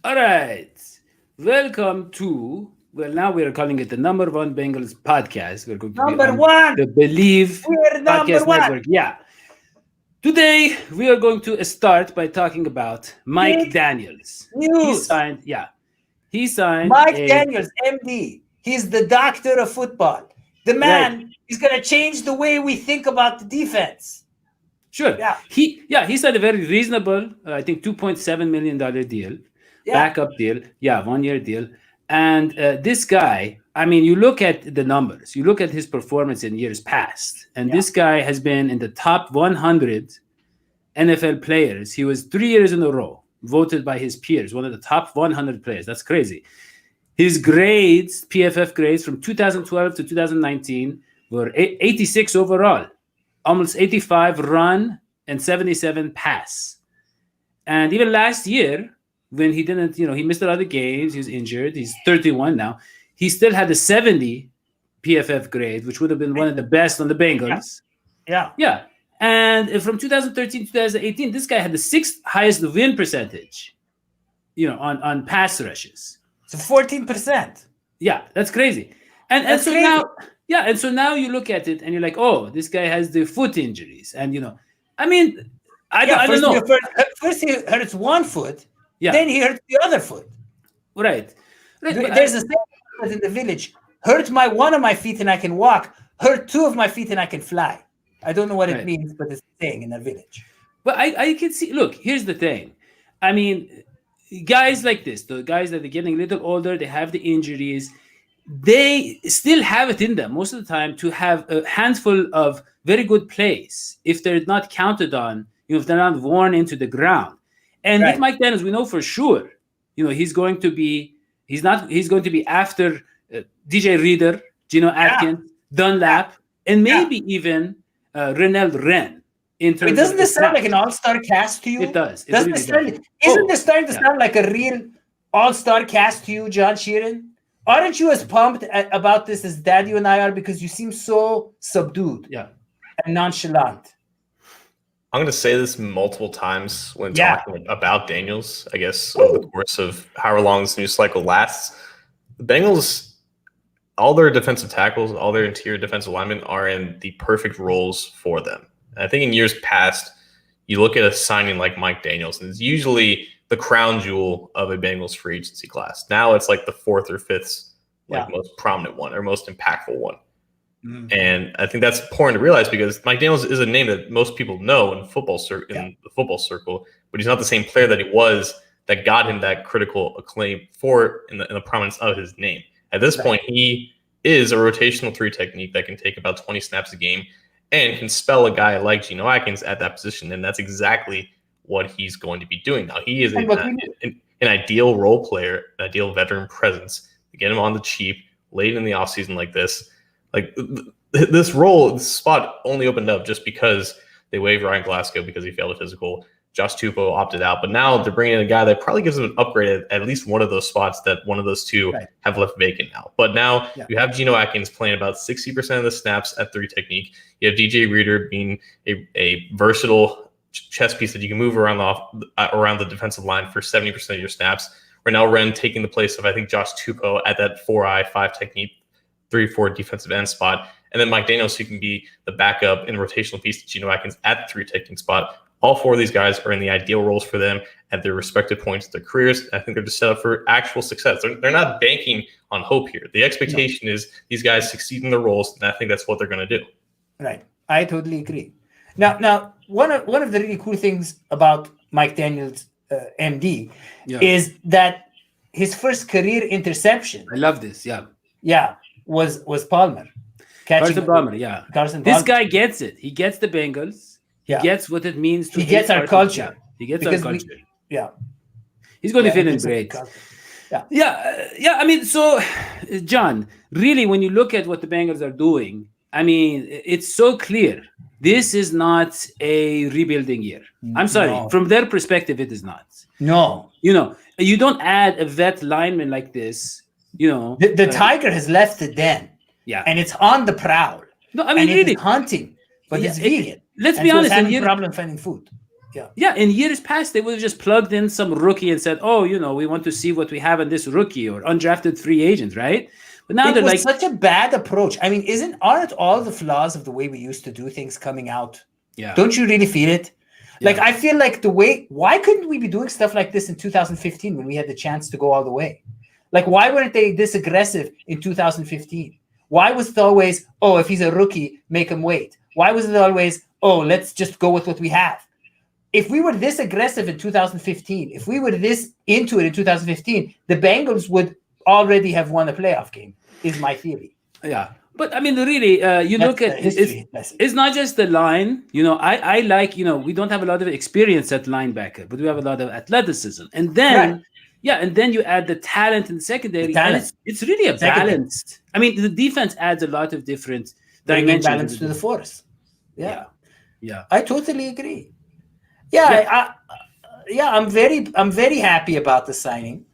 All right. Welcome to, well, now we are calling it the number one Bengals podcast. We're going to be Number on one. the Believe We're number Podcast one. Network. Yeah. Today, we are going to start by talking about Mike Big Daniels. news. He signed Mike a, Daniels, MD. He's the doctor of football. The right. man is going to change the way we think about the defense. Sure. Yeah. He signed a very reasonable, I think $2.7 million deal, Yeah. backup deal. Yeah, 1 year deal. And this guy, I mean, you look at the numbers, you look at his performance in years past, and this guy has been in the top 100 NFL players. He was 3 years in a row voted by his peers, one of the top 100 players. That's crazy. His grades, PFF grades from 2012 to 2019 were 86 overall, almost 85 run and 77 pass. And even last year, when he didn't, he missed a lot of games, he was injured, he's 31 now, he still had a 70 PFF grade, which would have been one of the best on the Bengals. Yeah. And from 2013 to 2018, this guy had the sixth highest win percentage, on pass rushes. So 14%. Yeah, that's crazy. And so crazy. now you look at it and you're like, oh, this guy has the foot injuries. And I don't know. First he hurts one foot, Yeah. then he hurts the other foot. Right. There's a saying in the village: hurt one of my feet and I can walk, hurt two of my feet and I can fly. I don't know what it means, but it's a saying in the village. But I can see, look, here's the thing. I mean, guys like this, the guys that are getting a little older, they have the injuries, they still have it in them most of the time to have a handful of very good plays if they're not counted on, if they're not worn into the ground. And with Mike Daniels, we know for sure, he's going to be after DJ Reader, Geno Atkins, Dunlap, and maybe even Renell Wren. Doesn't this sound like an all-star cast to you? It does. Isn't this starting to sound like a real all-star cast to you, John Sheeran? Aren't you as pumped about this as Daddy and I are, because you seem so subdued and nonchalant? I'm going to say this multiple times when talking about Daniels, I guess, over the course of however long this news cycle lasts. The Bengals, all their defensive tackles, all their interior defensive linemen are in the perfect roles for them. And I think in years past, you look at a signing like Mike Daniels, and it's usually the crown jewel of a Bengals free agency class. Now it's like the fourth or fifth most prominent one or most impactful one. Mm-hmm. And I think that's important to realize, because Mike Daniels is a name that most people know in the football circle, but he's not the same player that he was that got him that critical acclaim in the prominence of his name. At this point, he is a rotational three technique that can take about 20 snaps a game and can spell a guy like Geno Atkins at that position. And that's exactly what he's going to be doing now. He is an ideal role player, an ideal veteran presence to get him on the cheap late in the offseason like this. Like this spot only opened up just because they waived Ryan Glasgow because he failed a physical. Josh Tupou opted out, but now they're bringing in a guy that probably gives them an upgrade at least one of those spots that one of those two have left vacant now. But now you have Geno Atkins playing about 60% of the snaps at three technique. You have DJ Reader being a versatile chess piece that you can move around the defensive line for 70% of your snaps. Renell Wren taking the place of, I think, Josh Tupou at that 4-eye, 5 technique, 3-4 defensive end spot. And then Mike Daniels, who can be the backup and rotational piece to Geno Atkins at the 3 technique spot. All four of these guys are in the ideal roles for them at their respective points of their careers. I think they're just set up for actual success. They're not banking on hope here. The expectation is these guys succeed in their roles, and I think that's what they're going to do. Right. I totally agree. Now, one of the really cool things about Mike Daniels, MD, is that his first career interception. I love this. Was Palmer. Carson Palmer. This guy gets it. He gets the Bengals. He gets what it means to. He gets our culture. He gets our culture. He's going to fit in great. I mean, so, John, really, when you look at what the Bengals are doing, I mean, it's so clear. This is not a rebuilding year. I'm sorry. No. From their perspective, it is not. No. You don't add a vet lineman like this, The tiger has left the den. Yeah. And it's on the prowl. No, I mean, really. It's hunting, but it's vegan. Let's be honest. Having problem finding food. Yeah, in years past, they would have just plugged in some rookie and said, "Oh, we want to see what we have in this rookie or undrafted free agent," right? But now it they're was like, such a bad approach. I mean, aren't all the flaws of the way we used to do things coming out? yeah, Don't you really feel it? Like, I feel like why couldn't we be doing stuff like this in 2015 when we had the chance to go all the way? Like, why weren't they this aggressive in 2015? Why was it always, oh, if he's a rookie, make him wait? Why was it always, oh, let's just go with what we have? If we were this aggressive in 2015, if we were this into it in 2015, the Bengals would already have won a playoff game, is my theory. Yeah. But I mean, really, look at it's not just the line. I like, we don't have a lot of experience at linebacker, but we have a lot of athleticism. And then, and then you add the talent in the secondary. And it's really a balanced. I mean, the defense adds a lot of different dimensions. Balance to the force. Yeah. I totally agree. I'm very happy about the signing.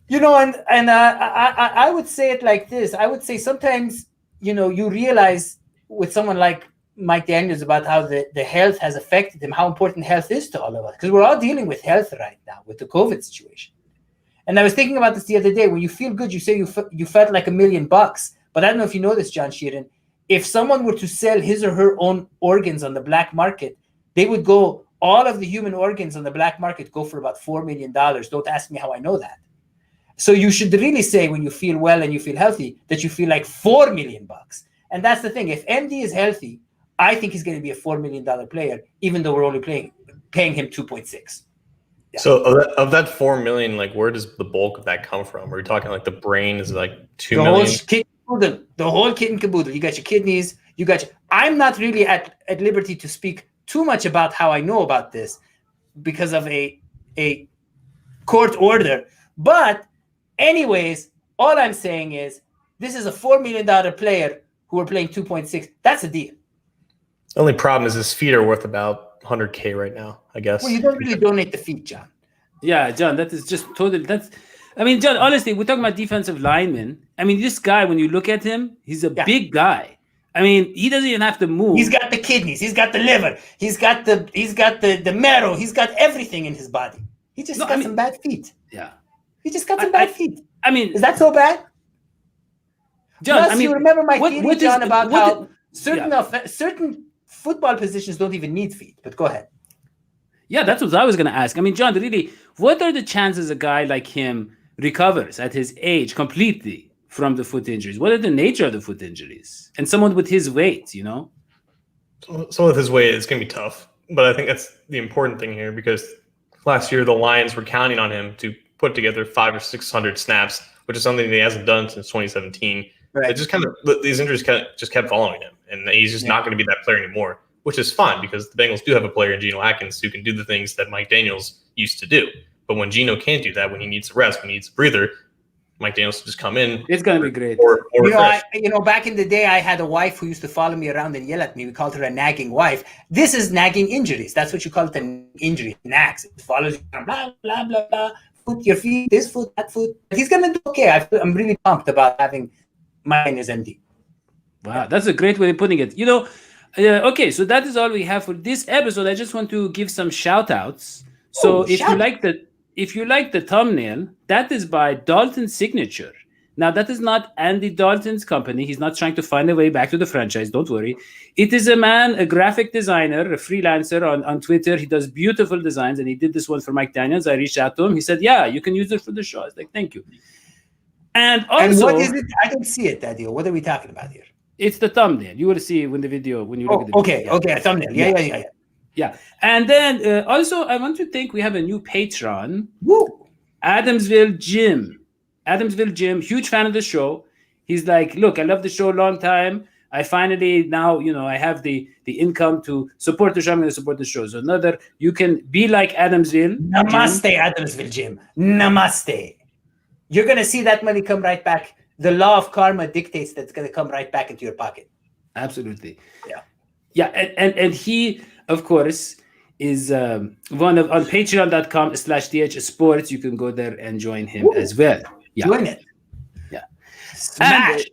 And I would say it like this. I would say sometimes, you realize with someone like Mike Daniels about how the health has affected him, how important health is to all of us. Because we're all dealing with health right now with the COVID situation. And I was thinking about this the other day. When you feel good, you say you felt like $1 million. But I don't know if you know this, John Sheeran. If someone were to sell his or her own organs on the black market, they would go, all of the human organs on the black market go for about $4 million. Don't ask me how I know that. So you should really say when you feel well and you feel healthy that you feel like $4 million. And that's the thing. If MD is healthy, I think he's going to be a $4 million player, even though we're only paying him 2.6. Yeah. So of that 4 million, like where does the bulk of that come from? Are we talking like the brain is like 2 million? The whole kit and caboodle. You got your kidneys. I'm not really at liberty to speak too much about how I know about this because of a court order. But anyways, all I'm saying is this is a $4 million player who are playing 2.6. That's a deal. The only problem is his feet are worth about $100K right now, I guess. Well, you don't really donate the feet, John. Yeah, John, that is just totally. John, honestly, we're talking about defensive linemen. I mean, this guy, when you look at him, he's a big guy. I mean, he doesn't even have to move. He's got the kidneys. He's got the liver. He's got the marrow. He's got everything in his body. He just got some bad feet. Yeah. He just got some bad feet. I mean, is that so bad? John, Plus, you remember my theory, John, about how certain football positions don't even need feet. But go ahead. Yeah, that's what I was going to ask. I mean, John, really, what are the chances a guy like him recovers at his age completely from the foot injuries? What are the nature of the foot injuries? And someone with his weight, Someone with his weight, it's going to be tough. But I think that's the important thing here because last year the Lions were counting on him to put together 500 or 600 snaps, which is something that he hasn't done since 2017. Right. It just these injuries just kept following him, and he's just not going to be that player anymore, which is fine because the Bengals do have a player in Geno Atkins who can do the things that Mike Daniels used to do. But when Geno can't do that, when he needs to rest, when he needs a breather, Mike Daniels will just come in. It's going to be great. Back in the day, I had a wife who used to follow me around and yell at me. We called her a nagging wife. This is nagging injuries. That's what you call it, an injury. Nags. It follows you around, blah, blah, blah, blah. Foot, your feet, this foot, that foot. He's going to do okay. I'm really pumped about having mine as MD. Wow, that's a great way of putting it. Okay, so that is all we have for this episode. I just want to give some shout outs. So if you like the thumbnail, that is by Dalton Signature. Now, that is not Andy Dalton's company. He's not trying to find a way back to the franchise. Don't worry. It is a man, a graphic designer, a freelancer on Twitter. He does beautiful designs, and he did this one for Mike Daniels. I reached out to him. He said, yeah, you can use it for the show. I was like, thank you. And also, what is it? I don't see it, Daddy. What are we talking about here? It's the thumbnail. You will see when you look at the video. Okay, a thumbnail. Yeah. Yeah. And then also, I want to think we have a new patron. Woo! Adamsville Jim, huge fan of the show. He's like, look, I love the show a long time. I finally now, I have the income to support the show. I'm going to support the show. So you can be like Adamsville. Namaste, Jim. Adamsville Jim. Namaste. You're going to see that money come right back. The law of karma dictates that it's going to come right back into your pocket. Absolutely. Yeah. And he, of course, is one of on patreon.com/DH Sports. You can go there and join him as well. Yeah. Join it. Yeah. Smash.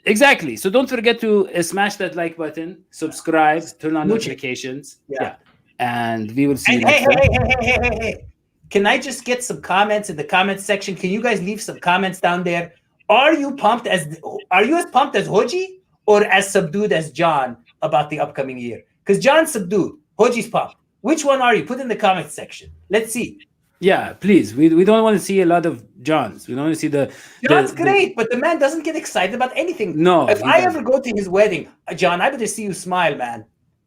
Exactly. So don't forget to smash that like button, subscribe, turn on notifications. Yeah. and we will see you And next time. hey. Can I just get some comments in the comments section? Can you guys leave some comments down there? Are you as pumped as Hoji or as subdued as John about the upcoming year? Because John's subdued, Hoji's pumped. Which one are you? Put in the comments section. Let's see. Yeah, please. We don't want to see a lot of Johns. We don't want to see John's great, but the man doesn't get excited about anything. No. If I ever go to his wedding, John, I better see you smile, man.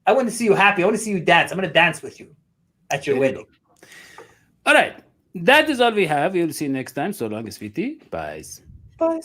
I want to see you happy. I want to see you dance. I'm going to dance with you at your wedding. All right. That is all we have. We'll see you next time. So long, Sweetie. Bye. Bye.